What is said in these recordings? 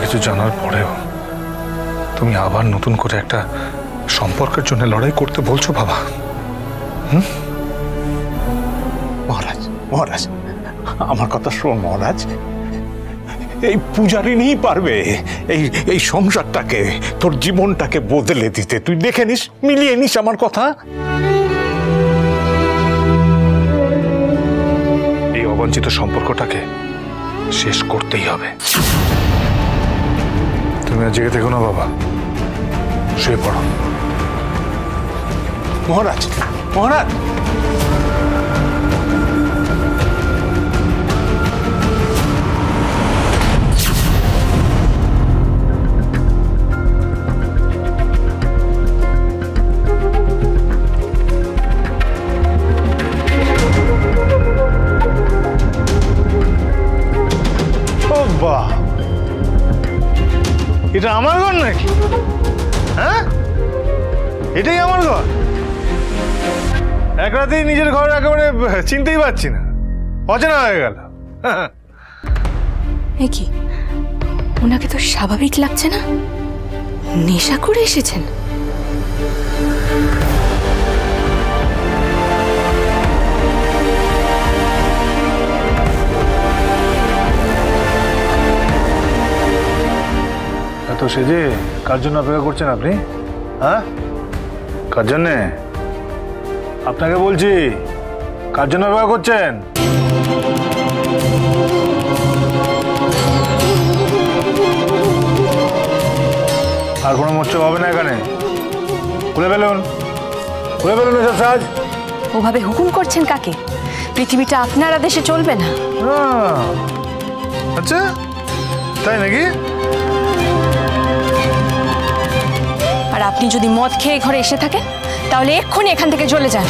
কিছু জানার পরেও তুমি আবার নতুন করে একটা সম্পর্কের জন্য লড়াই করতে বলছো বাবা? মহারাজ, মহারাজ, আমার কথা শোন মহারাজ। এই পূজারিনী পারবে এই সংসারটাকে, তোর জীবনটাকে বদলে দিতে। তুই দেখে নিস, মিলিয়ে নিস আমার কথা। এই অবাঞ্ছিত সম্পর্কটাকে শেষ করতেই হবে। তুমি আর জেগে থেকো না বাবা, শুয়ে পড়ো। মহারাজ, মহারাজ, এটা আমার ঘর নাকি? হ্যাঁ, এটাই আমার ঘর। এক রাতেই নিজের ঘর একেবারে চিনতেই পারছি না, অচেনা হয়ে গেল। কি ওনাকে তো স্বাভাবিক লাগছে না, নেশা করে এসেছেন। এত সেজে কার জন্য অপেক্ষা করছেন আপনি? হ্যাঁ, কার জন্যে? আপনাকে বলছি, কার জন্য অপেক্ষা করছেন? আর কোনো মোর্চা হবে না এখানে। খুলে ফেলুন, খুলে ফেলুন এসব সাজ। ওভাবে হুকুম করছেন কাকে? পৃথিবীটা আপনার আদেশে চলবে না। আচ্ছা, তাই নাকি? আর আপনি যদি মদ খেয়ে ঘরে এসে থাকেন তাহলে এক্ষুনি এখান থেকে চলে যান।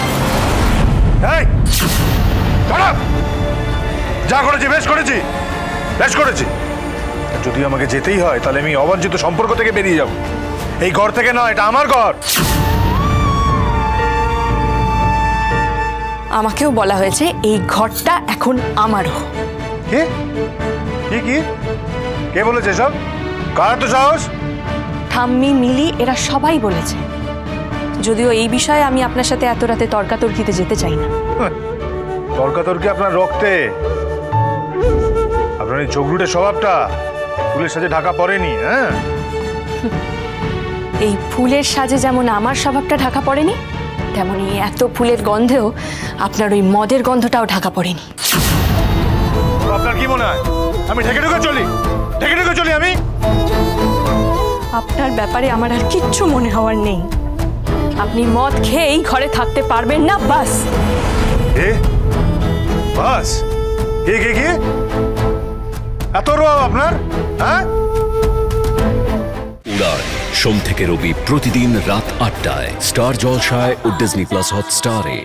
যা করেছি বেশ করেছি, বেশ করেছি। যদি আমাকে যেতেই হয় তাহলে আমি অবাঞ্ছিত সম্পর্ক থেকে বেরিয়ে যাব। এই ঘর থেকে নয়, এটা আমার ঘর। আমাকেও বলা হয়েছে এই ঘরটা এখন আমারও। কি কি কি কে বলেছে সব? কার তো সাহস? ঠাম্মি, মিলি, এরা সবাই বলেছে। যদিও এই বিষয়ে আমি আপনার সাথে এত রাতে তর্কাতর্কিতে যেতে চাই না। তর্কাতর্কি আপনার রক্তে। আপনার এই ঝগড়ুটে স্বভাবটা ফুলের সাজে ঢাকা পড়েনি। হ্যাঁ, এই ফুলের সাজে যেমন আমার স্বভাবটা ঢাকা পড়েনি, তেমনি এত ফুলের গন্ধেও আপনার ওই মদের গন্ধটাও ঢাকা পড়েনি। আপনার কি মনে হয় আমি ঢেকে ঢুকে চলি? ঢেকে ঢুকে চলি আমি? আপনার ব্যাপারে আমার আর কিচ্ছু মনে হওয়ার নেই। আপনি মদ খেয়েই ঘরে থাকতে পারবেন না, বাস। বাস? কে কে কে? এত রোয়াব আপনার? হ্যাঁ, উড়ান সোম থেকে রবি প্রতিদিন রাত ৮টায় স্টার জলসায় ও ডিজনি প্লাস হটস্টারে।